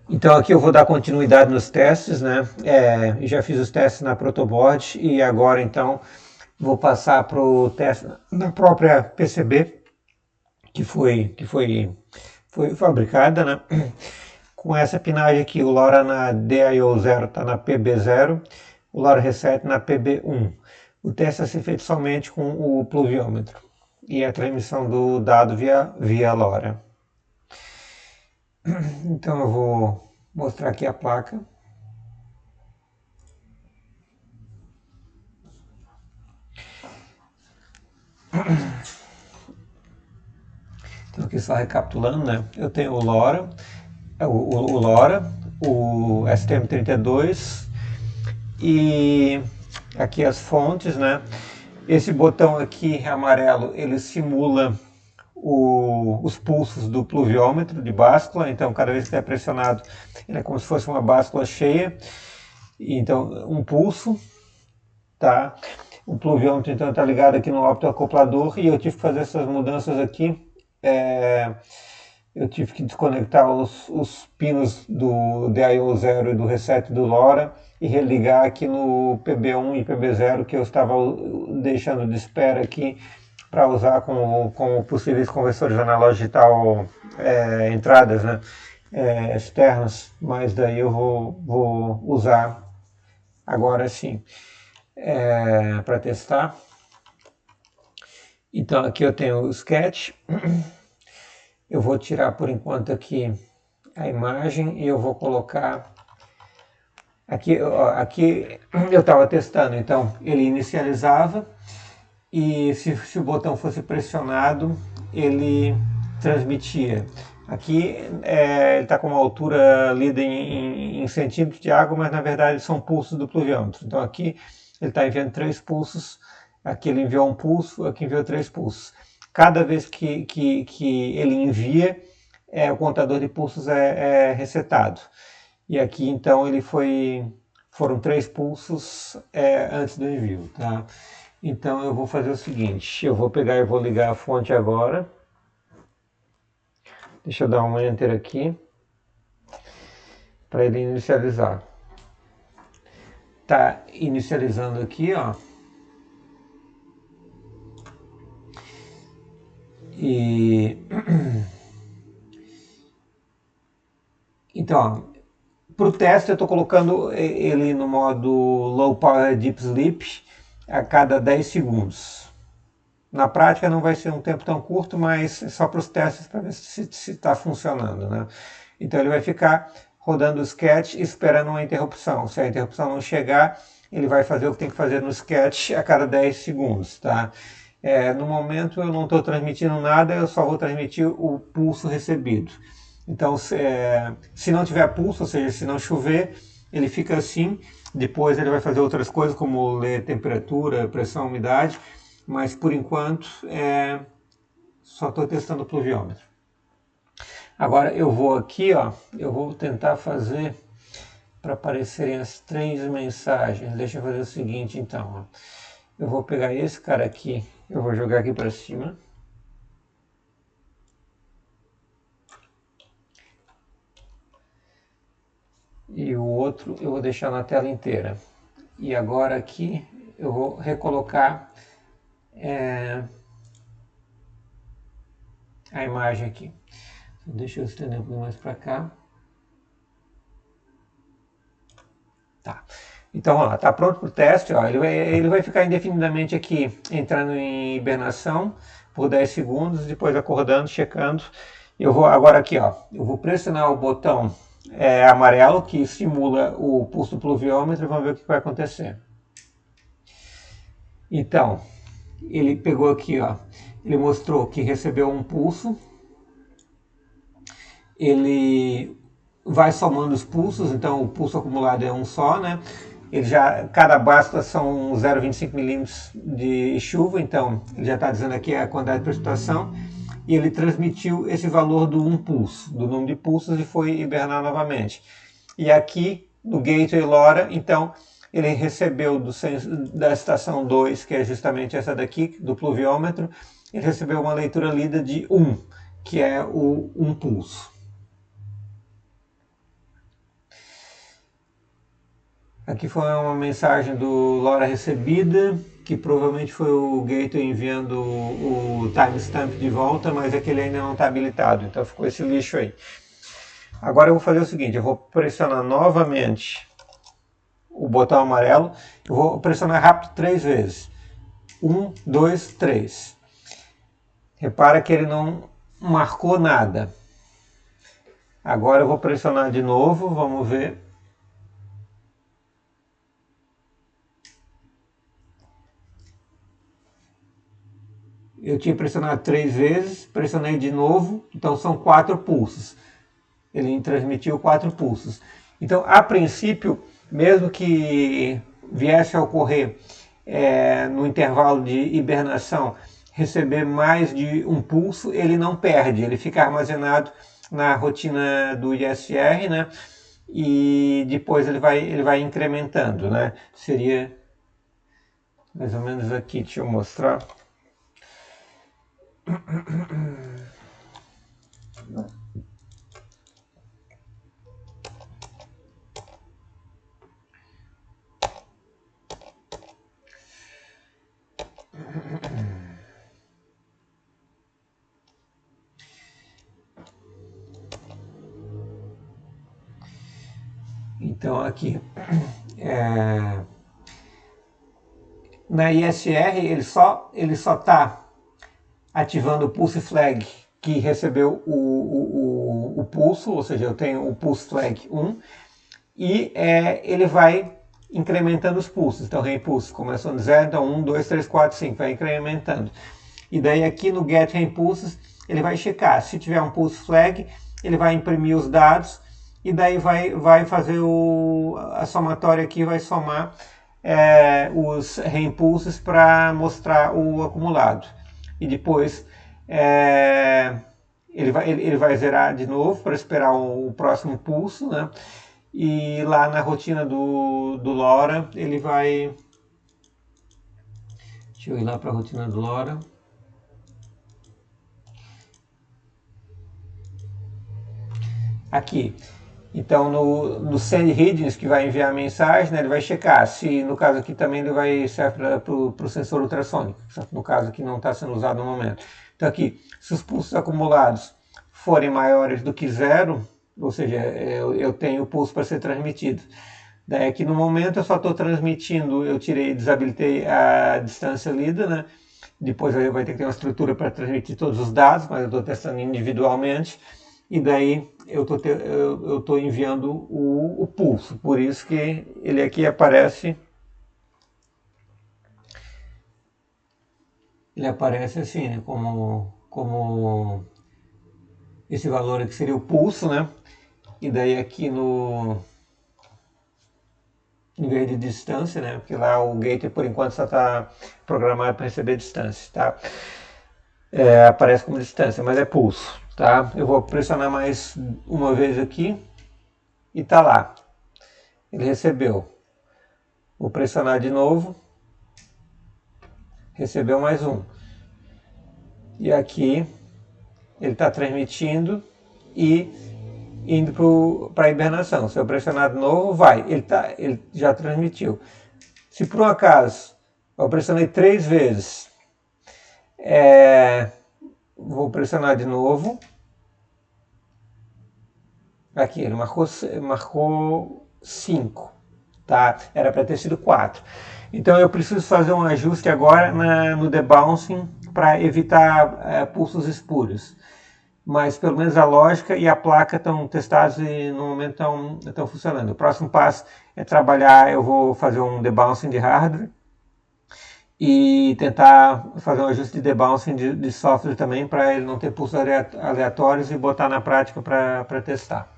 Então aqui eu vou dar continuidade nos testes, né? Já fiz os testes na Protoboard e agora então vou passar para o teste na própria PCB que foi fabricada, né? Com essa pinagem aqui, o LoRa na DIO0 está na PB0, o LoRa Reset na PB1. O teste a ser feito somente com o pluviômetro e a transmissão do dado via LoRa. Então eu vou mostrar aqui a placa. Então aqui só recapitulando, né? Eu tenho o LoRa, o STM32 e aqui as fontes, né? Esse botão aqui amarelo, ele simula os pulsos do pluviômetro de báscula, então cada vez que é pressionado, ele é como se fosse uma báscula cheia. Então, um pulso, tá? O pluviômetro então está ligado aqui no optoacoplador e eu tive que fazer essas mudanças aqui. Eu tive que desconectar os pinos do DIO0 e do reset do LoRa e religar aqui no PB1 e PB0 que eu estava deixando de espera aqui para usar como possíveis conversores analógico digital entradas, né, externas, mas daí eu vou usar agora sim para testar. Então aqui eu tenho o sketch. Eu vou tirar por enquanto aqui a imagem e eu vou colocar aqui eu estava testando, então ele inicializava e se o botão fosse pressionado ele transmitia. Aqui ele está com uma altura lida em centímetros de água, mas na verdade são pulsos do pluviômetro. Então aqui ele está enviando 3 pulsos, aqui ele enviou um pulso, aqui enviou 3 pulsos. Cada vez que ele envia, o contador de pulsos é resetado. E aqui então foram 3 pulsos antes do envio, tá? Então eu vou fazer o seguinte, eu vou pegar e vou ligar a fonte agora. Deixa eu dar um enter aqui para ele inicializar. Tá inicializando aqui, ó. E então, para o teste eu estou colocando ele no modo Low Power Deep Sleep a cada 10 segundos. Na prática não vai ser um tempo tão curto, mas é só para os testes para ver se está funcionando, né? Então ele vai ficar rodando o sketch esperando uma interrupção. Se a interrupção não chegar, ele vai fazer o que tem que fazer no sketch a cada 10 segundos, tá? No momento eu não estou transmitindo nada, eu só vou transmitir o pulso recebido. Então se não tiver pulso, ou seja, se não chover, ele fica assim. Depois ele vai fazer outras coisas como ler temperatura, pressão, umidade, mas por enquanto só estou testando o pluviômetro. Agora eu vou aqui, ó, eu vou tentar fazer para aparecerem as 3 mensagens. Deixa eu fazer o seguinte então, ó. Eu vou pegar esse cara aqui, eu vou jogar aqui para cima. E o outro eu vou deixar na tela inteira. E agora aqui eu vou recolocar a imagem aqui. Deixa eu estender um pouco mais para cá. Tá. Então, ó, tá pronto para o teste. Ó, ele vai ficar indefinidamente aqui entrando em hibernação por 10 segundos, depois acordando, checando. Eu vou agora aqui, ó, eu vou pressionar o botão amarelo que simula o pulso do pluviômetro e vamos ver o que vai acontecer. Então, ele pegou aqui, ó, ele mostrou que recebeu um pulso. Ele vai somando os pulsos, então o pulso acumulado é um só, né? Cada báscula são 0,25 milímetros de chuva, então ele já está dizendo aqui a quantidade de precipitação, e ele transmitiu esse valor do pulso, do número de pulsos, e foi hibernar novamente. E aqui no Gateway LoRa, então ele recebeu da estação 2, que é justamente essa daqui, do pluviômetro, ele recebeu uma leitura lida de 1, que é o pulso. Aqui foi uma mensagem do LoRa recebida, que provavelmente foi o gateway enviando o timestamp de volta, mas aquele ainda não está habilitado, então ficou esse lixo aí. Agora eu vou fazer o seguinte, eu vou pressionar novamente o botão amarelo, eu vou pressionar rápido 3 vezes. 1, 2, 3. Repara que ele não marcou nada. Agora eu vou pressionar de novo, vamos ver. Eu tinha pressionado 3 vezes, pressionei de novo, então são 4 pulsos. Ele transmitiu 4 pulsos. Então, a princípio, mesmo que viesse a ocorrer no intervalo de hibernação, receber mais de um pulso, ele não perde, ele fica armazenado na rotina do ISR, né? E depois ele vai incrementando, né? Seria mais ou menos aqui, deixa eu mostrar. Então aqui na ISR ele só está ativando o pulse flag que recebeu o pulso, ou seja, eu tenho o pulse flag 1 e ele vai incrementando os pulsos. Então, reimpulso começou de 0, então 1, 2, 3, 4, 5, vai incrementando. E daí aqui no get reimpulsos ele vai checar. Se tiver um pulse flag, ele vai imprimir os dados e daí vai fazer a somatória aqui, vai somar os reimpulsos para mostrar o acumulado. E depois ele vai zerar de novo para esperar o próximo pulso, né? E lá na rotina do LoRa, ele vai... Deixa eu ir lá para a rotina do LoRa. Aqui. Então, no send readings, que vai enviar a mensagem, né, ele vai checar se, no caso aqui também, ele vai servir para o sensor ultrassônico, só que no caso aqui não está sendo usado no momento. Então aqui, se os pulsos acumulados forem maiores do que 0, ou seja, eu tenho pulso para ser transmitido. Daí aqui no momento eu só estou transmitindo, eu desabilitei a distância lida, né? Depois aí vai ter que ter uma estrutura para transmitir todos os dados, mas eu estou testando individualmente. E daí eu estou enviando o pulso, por isso que ele aqui aparece, assim, né, como esse valor aqui seria o pulso, né? E daí aqui em vez de distância, né? Porque lá o gateway por enquanto só está programado para receber distância, tá? Aparece como distância, mas é pulso, tá? Eu vou pressionar mais uma vez aqui e tá lá. Ele recebeu. Vou pressionar de novo. Recebeu mais um. E aqui ele está transmitindo e indo para a hibernação. Se eu pressionar de novo, vai. Ele já transmitiu. Se por um acaso eu pressionei 3 vezes, vou pressionar de novo. Aqui, ele marcou 5. Tá? Era para ter sido 4. Então eu preciso fazer um ajuste agora no debouncing para evitar pulsos espúrios. Mas pelo menos a lógica e a placa estão testados e no momento estão funcionando. O próximo passo é trabalhar, eu vou fazer um debouncing de hardware e tentar fazer um ajuste de debouncing de software também para ele não ter pulsos aleatórios e botar na prática para testar.